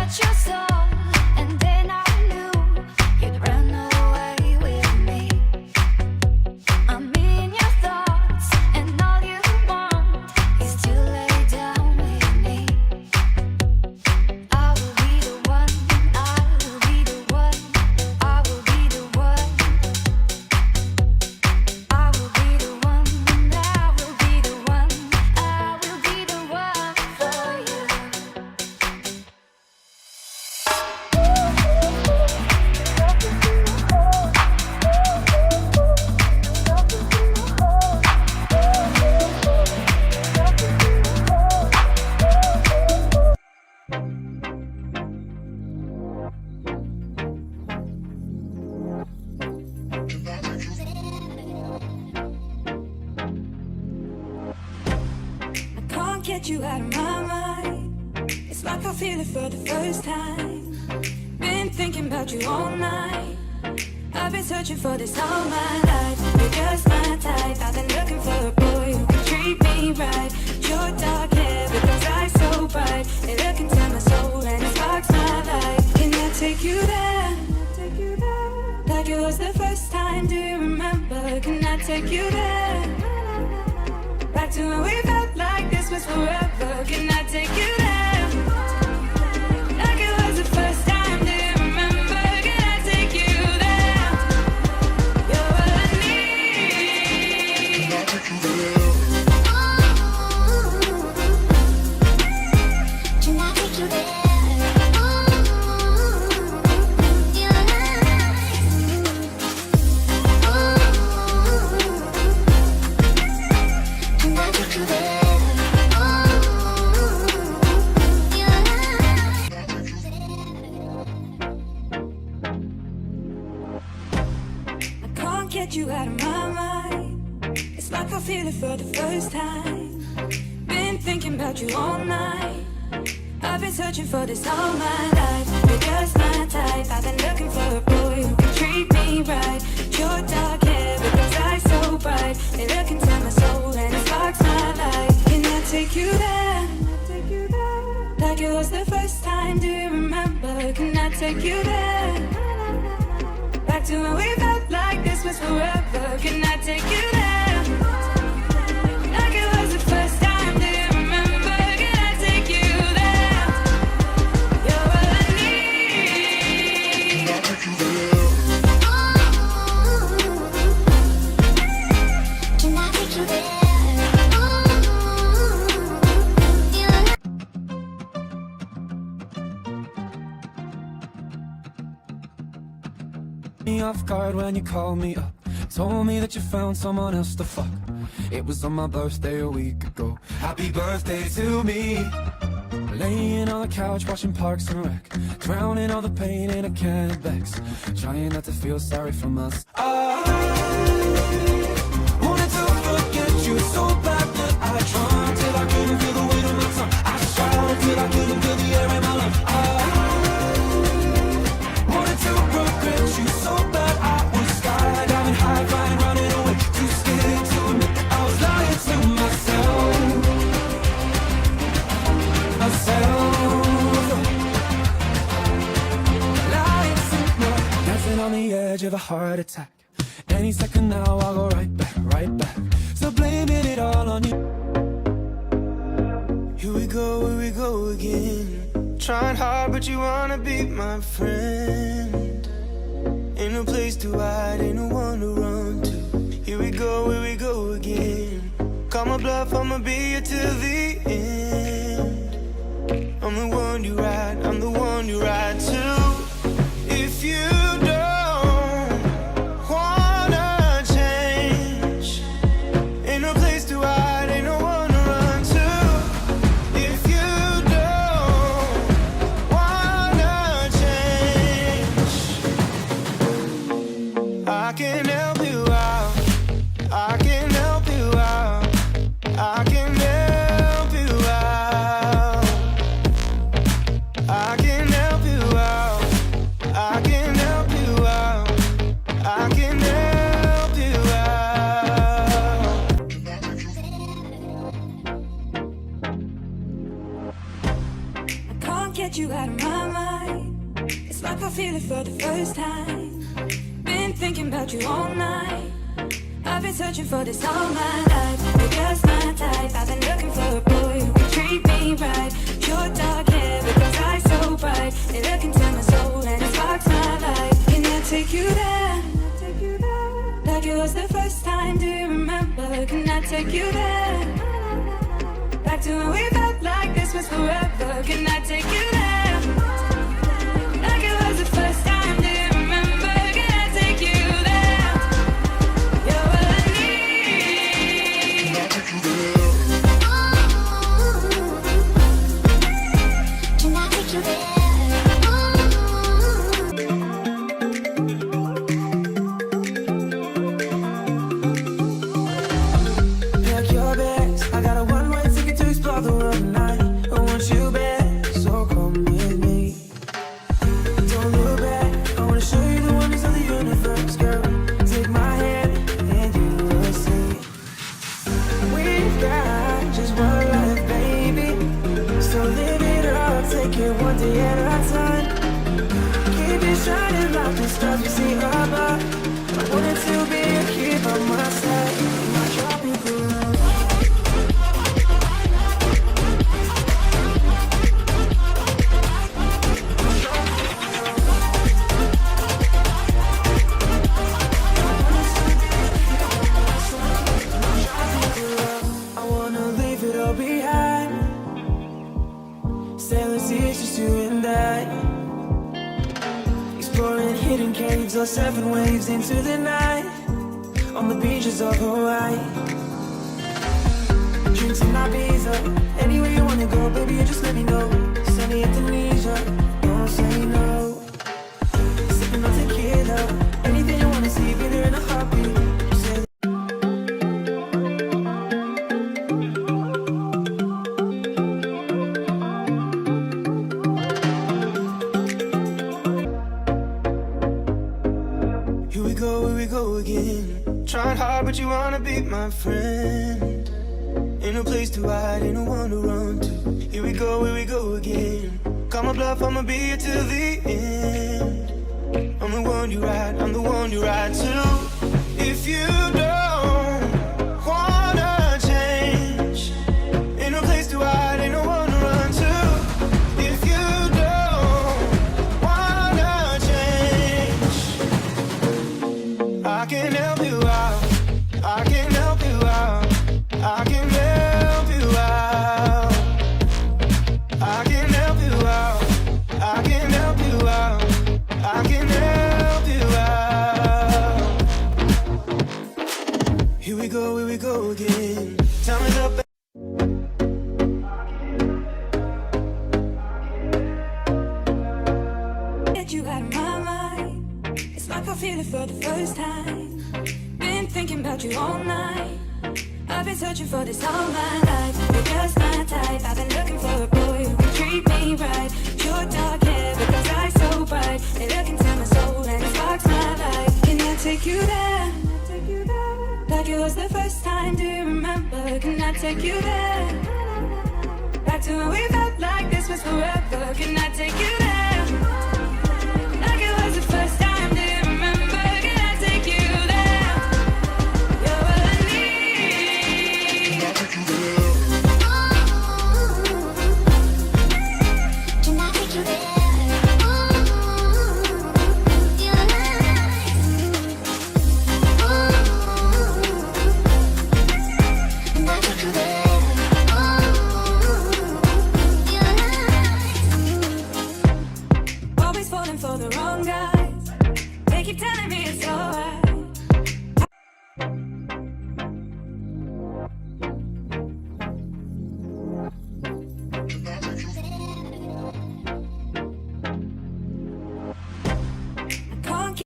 what you saw, and then I knew you'd run away with me. I'm in your thoughts, and all you want is to lay down with me. I will be the one, I will be the one, I will be the one. I will be the one, I will be the one, I will be the one for you. I can't get you out of my mind. It's like I feel it for the first time. Been thinking about you all night. I've been searching for this all my life. You're just my type. I've been looking for a boy who can treat me right. Your dark hair with those eyes so bright. They look into my soul and it sparks my life. Can I take you there? Like it was the first time, do you remember? Can I take you there? Back to when we felt like this was forever. Can I take you there? Like it was the first time, do you remember? Can I take you there? You're what I need. Can I take you there? Can I take you there? Get you out of my mind. It's like I feel it for the first time. Been thinking about you all night. I've been searching for this all my life. You're just my type. I've been looking for a boy who can treat me right. Your dark hair with those eyes so bright. They look into my soul and it sparks my life. Can I take you there? Like it was the first time, do you remember? Can I take you there? Back to when we felt like this was forever. Can I take you there? Like it was the first time, do you remember? Can I take you there? You're what I need. Can I take you there? Can I take you there? Me off guard when you called me up. Told me that you found someone else to fuck. It was on my birthday a week ago. Happy birthday to me. Laying on the couch watching Parks and Rec, drowning all the pain in a can of Bex, trying not to feel sorry for us. I wanted to forget you so bad that I tried till I couldn't feel the weight of my tongue. I shouted till I couldn't feel the air in my lungs. Wanted to regret you so bad. I was skydiving high, flying, running away. Too scared to admit that I was lying to myself. Lying to myself. Dancing on the edge of a heart attack. Any second now I'll go right back, right back. So blaming it all on you. Here we go again. Trying hard but you wanna be my friend. Ain't no place to hide, ain't no one to run to. Here we go again. Call my bluff, I'ma be here till the end. I'm the one you ride, I'm the one you ride to. If you don't wanna change, ain't no place to hide, ain't no one to run to. If you don't wanna change, I can help you out, I can help you out, I can help you out, I can help you out, I can help you out, I can help you out. I can't get you out of my mind. about you all night. I've been searching for this all my life. You're just my type. I've been looking for a boy who can treat me right. Your dark hair with those eyes so bright. They look into my soul and it sparks my life. Can I take you there? Like it was the first time, do you remember? Can I take you there? Back to when we felt like this was forever. Can I take you there? Like it was the first time, do you remember? Can I take you there? You're what I need. Can I take you there? Pack your bags. I got a one-way ticket to explore the world tonight. I want you back, so come with me. Don't look back. I wanna show you the wonders of the universe, girl. Take my hand and you will see. We've got just one life, baby. So live it up, take it one day at a time. Keep it shining like the stars we see above. I wanted to be here by my side. My tropical love. I wanna leave it all behind. Sailor seas, just you and I. Exploring hidden caves or surfing waves into the night. On the beaches of Hawaii. Drinks in Ibiza. Anywhere you wanna go, baby, you just let me know. Sunny Indonesia, don't say no. Sipping on tequila. Anything you wanna see, be there in a heartbeat. Say here we go again. Trying hard, but you wanna be my friend. Ain't no place to hide, ain't no one to run to. Here we go again. Call my bluff, I'ma be here till the end. I'm the one you ride, I'm the one you ride to. If you don't wanna change, ain't no place to hide, ain't no one to run to. If you don't wanna change, I can help you out. I can help you out. I can help you out. I can help you out. I can help you out. I can help you out. Here we go again. Time is up. Get you out of my mind. It's like I feel it for the first time. Been thinking about you all night. I've been searching for this all my life. You're just my type. I've been looking for a boy who can treat me right. Your dark hair with those eyes so bright. They look into my soul and it sparks my life. Can I take you there? Like it was the first time, do you remember? Can I take you there? Back to when we felt like this was forever. Can I take you there? Like it was the first time, do you remember? Can I take you there? You're what I need. Can I take you there? Can I take you there? Always falling for the wrong guys. They keep telling me it's alright.